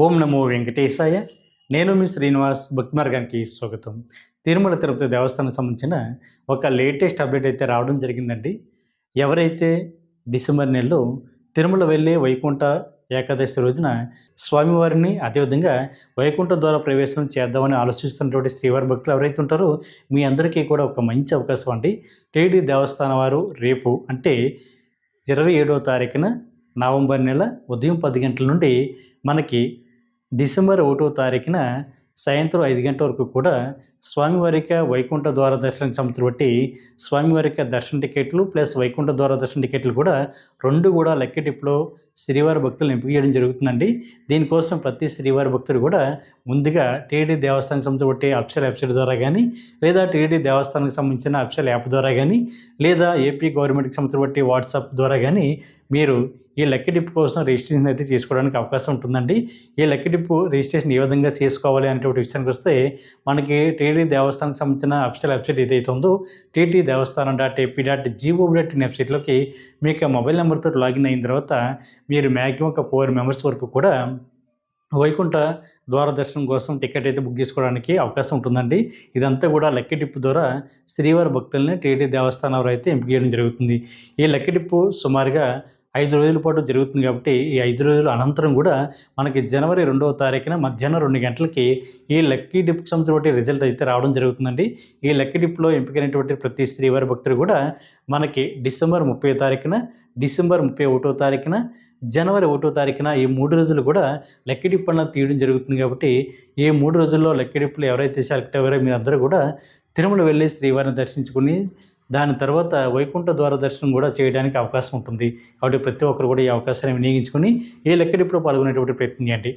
ఓం నమో వెంకటేశాయ. నేను మీ శ్రీనివాస్. భక్తి మార్గానికి స్వాగతం. తిరుమల తిరుపతి దేవస్థానం సంబంధించిన ఒక లేటెస్ట్ అప్డేట్ అయితే రావడం జరిగిందండి. ఎవరైతే డిసెంబర్ నెలలో తిరుమల వెళ్ళే వైకుంఠ ఏకాదశి రోజున స్వామివారిని అదేవిధంగా వైకుంఠ ద్వార ప్రవేశం చేద్దామని ఆలోచిస్తున్నటువంటి శ్రీవారి భక్తులు ఎవరైతే ఉంటారో మీ అందరికీ కూడా ఒక మంచి అవకాశం అండి. టీటీడీ దేవస్థానం వారు రేపు అంటే 27వ తారీఖున నవంబర్ నెల ఉదయం 10 గంటల నుండి మనకి డిసెంబర్ 1వ తారీఖున సాయంత్రం 5 గంటల వరకు కూడా స్వామివారి యొక్క వైకుంఠ ద్వార దర్శనం సంబంధించి బట్టి స్వామివారి యొక్క దర్శన టికెట్లు ప్లస్ వైకుంఠ ద్వార దర్శన టికెట్లు కూడా రెండు కూడా లక్కీ టిప్లో శ్రీవారి భక్తులను ఎంపిక చేయడం జరుగుతుందండి. దీనికోసం ప్రతి శ్రీవారి భక్తుడు కూడా ముందుగా టీటీడీ దేవస్థానం సంబంధించి బట్టి అఫీషియల్ వెబ్సైట్ ద్వారా కానీ లేదా టీటీడీ దేవస్థానానికి సంబంధించిన అఫీషియల్ యాప్ ద్వారా కానీ లేదా ఏపీ గవర్నమెంట్కి సంబంధించి బట్టి వాట్సాప్ ద్వారా కానీ మీరు ఈ లక్కీ డిప్ కోసం రిజిస్ట్రేషన్ అయితే చేసుకోవడానికి అవకాశం ఉంటుందండి. ఈ లక్కీ డిప్ రిజిస్ట్రేషన్ ఏ విధంగా చేసుకోవాలి అనేటువంటి విషయానికి వస్తే మనకి టీటీడీ దేవస్థానానికి సంబంధించిన అఫీషియల్ వెబ్సైట్ ఏదైతే ఉందో ttdevaస్థానం.ap.gov.in వెబ్సైట్లోకి మీకు మొబైల్ నెంబర్తో లాగిన్ అయిన తర్వాత మీరు మ్యాక్సిమం ఒక 4 మెంబర్స్ వరకు కూడా వైకుంఠ ద్వార దర్శనం కోసం టికెట్ అయితే బుక్ చేసుకోవడానికి అవకాశం ఉంటుందండి. ఇదంతా కూడా లక్కీ డిప్ ద్వారా శ్రీవారి భక్తుల్ని టీటీడీ దేవస్థానం వారు అయితే ఎంపిక చేయడం జరుగుతుంది. ఈ లక్కీ డిప్ సుమారుగా 5 రోజుల పాటు జరుగుతుంది కాబట్టి ఈ 5 రోజుల అనంతరం కూడా మనకి జనవరి 2వ తారీఖున మధ్యాహ్నం 2 గంటలకి ఈ లక్కీ డిప్ సంబంధించిన రిజల్ట్ అయితే రావడం జరుగుతుందండి. ఈ లక్కీ డిప్లో ఎంపికైనటువంటి ప్రతి శ్రీవారి భక్తులు కూడా మనకి డిసెంబర్ 30వ తారీఖున, డిసెంబర్ 31వ తారీఖున, జనవరి 1వ తారీఖున ఈ 3 రోజులు కూడా లక్కీ డిప్ అన్నది తీయడం జరుగుతుంది. కాబట్టి ఈ 3 రోజుల్లో లక్కీ డిప్లో ఎవరైతే సెలెక్ట్ అయ్యారో మీరందరూ కూడా తిరుమల వెళ్ళి శ్రీవారిని దర్శించుకుని దాని తర్వాత వైకుంఠ ద్వార దర్శనం కూడా చేయడానికి అవకాశం ఉంటుంది. కాబట్టి ప్రతి ఒక్కరు కూడా ఈ అవకాశాన్ని వినియోగించుకొని ఈ లక్కీ డిప్లో పాల్గొనేటువంటి ప్రయత్నం చేయండి.